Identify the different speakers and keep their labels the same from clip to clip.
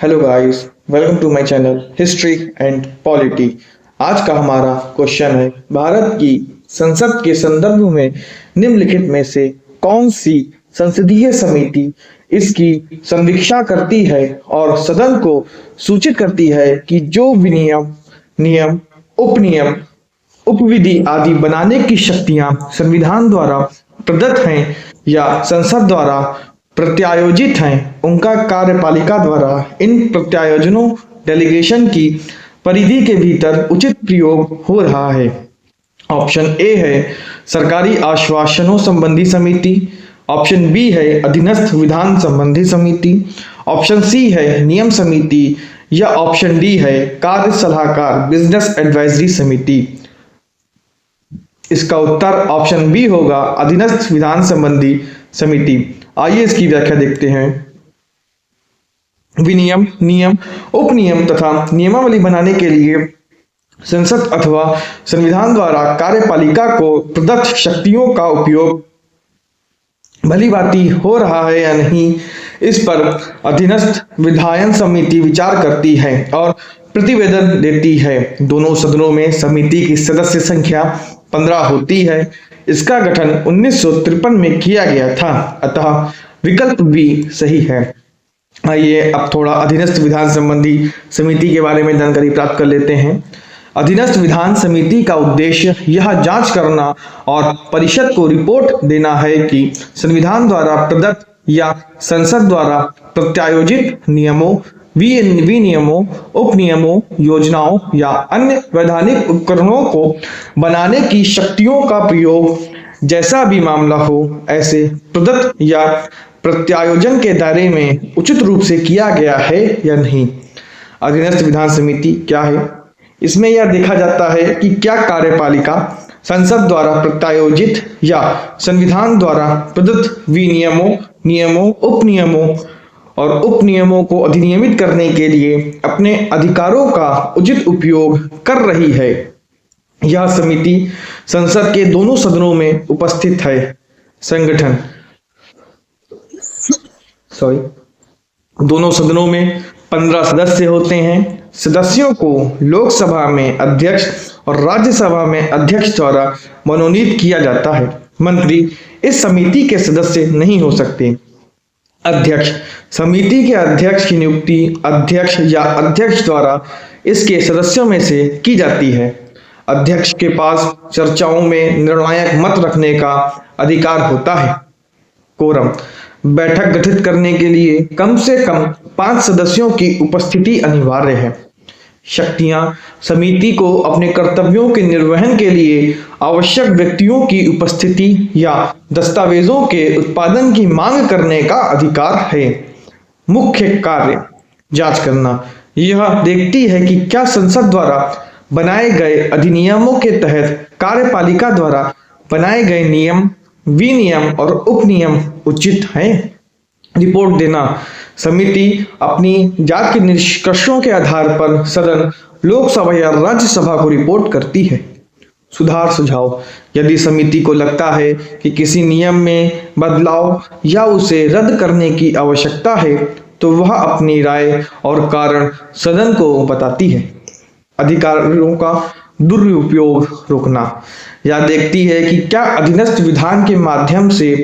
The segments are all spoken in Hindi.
Speaker 1: Hello guys, welcome to my channel history and polity. आज का हमारा क्वेश्चन है, भारत की संसद के संदर्भ में निम्नलिखित में से कौन सी संसदीय समिति इसकी समीक्षा करती है और सदन को सूचित करती है कि जो विनियम, नियम, उपनियम, उपविधि आदि बनाने की शक्तियां संविधान द्वारा प्रदत्त हैं या संसद द्वारा प्रत्यायोजित हैं, उनका कार्यपालिका द्वारा इन प्रत्यायोजनों डेलीगेशन की परिधि के भीतर उचित प्रयोग हो रहा है। ऑप्शन ए है सरकारी आश्वासनों संबंधी समिति, ऑप्शन बी है अधीनस्थ विधान संबंधी समिति, ऑप्शन सी है नियम समिति या ऑप्शन डी है कार्य सलाहकार बिजनेस एडवाइजरी समिति। इसका उत्तर ऑप्शन बी होगा अधीनस्थ विधान संबंधी समिति। आइए इसकी व्याख्या देखते हैं। विनियम, नियम, उपनियम तथा नियमावली बनाने के लिए संसद अथवा संविधान द्वारा कार्यपालिका को प्रदत्त शक्तियों का उपयोग भलीभांति हो रहा है या नहीं, इस पर अधीनस्थ विधायन समिति विचार करती है और प्रतिवेदन देती है। दोनों सदनों में समिति की सदस्य संख्या 15 होती है। इसका गठन 1953 में किया गया था, अतः विकल्प भी सही है। आइए अब थोड़ा अधीनस्थ विधान संबंधी समिति के बारे में जानकारी प्राप्त कर लेते हैं। अधीनस्थ विधान समिति का उद्देश्य यह जांच करना और परिषद को रिपोर्ट देना है कि संविधान द्वारा प्रदत्त या संसद द्वारा प्रत्यायोजित नियमों, विनियमों, उपनियमों, योजनाओं या अन्य वैधानिक उपकरणों को बनाने की शक्तियों का प्रयोग जैसा भी मामला हो, ऐसे प्रदत्त या प्रत्यायोजन के दायरे में उचित रूप से किया गया है या नहीं। अधीनस्थ विधान समिति क्या है? इसमें यह देखा जाता है कि क्या कार्यपालिका संसद द्वारा प्रत्यायोजित या संविधान द्वारा प्रदत्त विनियमों, नियमों, उपनियमों और उपनियमों को अधिनियमित करने के लिए अपने अधिकारों का उचित उपयोग कर रही है। यह समिति संसद के दोनों सदनों में उपस्थित है। संगठन दोनों सदनों में 15 सदस्य होते हैं। सदस्यों को लोकसभा में अध्यक्ष और राज्यसभा में अध्यक्ष द्वारा मनोनीत किया जाता है। मंत्री इस समिति के सदस्य नहीं हो सकते। अध्यक्ष समिति के अध्यक्ष की नियुक्ति अध्यक्ष या अध्यक्ष द्वारा इसके सदस्यों में से की जाती है। अध्यक्ष के पास चर्चाओं में निर्णायक मत रखने का अधिकार होता है। कोरम बैठक गठित करने के लिए कम से कम 5 सदस्यों की उपस्थिति अनिवार्य है। शक्तियां समिति को अपने कर्तव्यों के निर्वहन के लिए आवश्यक व्यक्तियों की उपस्थिति या दस्तावेजों के उत्पादन की मांग करने का अधिकार है। मुख्य कार्य जांच करना। यह देखती है कि क्या संसद द्वारा बनाए गए अधिनियमों के तहत कार्यपालिका द्वारा बनाए गए नियम, विनियम और उपनियम उचित हैं। रिपोर्ट देना। समिति अपनी जांच के निष्कर्षों के आधार पर सदन, लोकसभा या राज्यसभा को रिपोर्ट करती है। सुधार सुझाव। यदि समिति को लगता है कि किसी नियम में बदलाव या उसे रद्द करने की आवश्यकता है, तो वह अपनी राय और कारण सदन को बताती है। अधिकारों का दुरुपयोग रोकना। यह देखती है कि क्या अधीनस्थ विधान के माध्यम से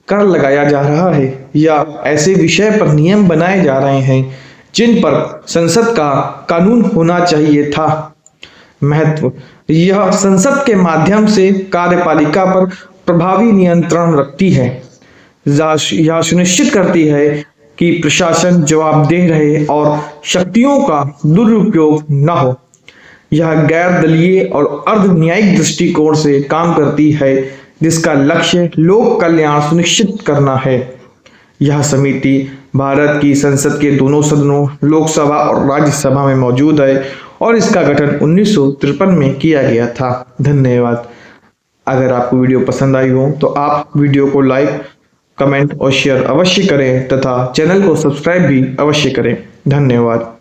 Speaker 1: कर लगाया जा रहा है या ऐसे विषय पर नियम बनाए जा रहे हैं जिन पर संसद का कानून होना चाहिए था। महत्व। यह संसद के माध्यम से कार्यपालिका पर प्रभावी नियंत्रण रखती है। यह सुनिश्चित करती है कि प्रशासन जवाबदेह रहे और शक्तियों का दुरुपयोग न हो। यह गैर दलीय और अर्ध न्यायिक दृष्टिकोण से काम करती है, जिसका लक्ष्य लोक कल्याण सुनिश्चित करना है। यह समिति भारत की संसद के दोनों सदनों, लोकसभा और राज्यसभा में मौजूद है और इसका गठन 1953 में किया गया था। धन्यवाद। अगर आपको वीडियो पसंद आई हो तो आप वीडियो को लाइक, कमेंट और शेयर अवश्य करें तथा चैनल को सब्सक्राइब भी अवश्य करें। धन्यवाद।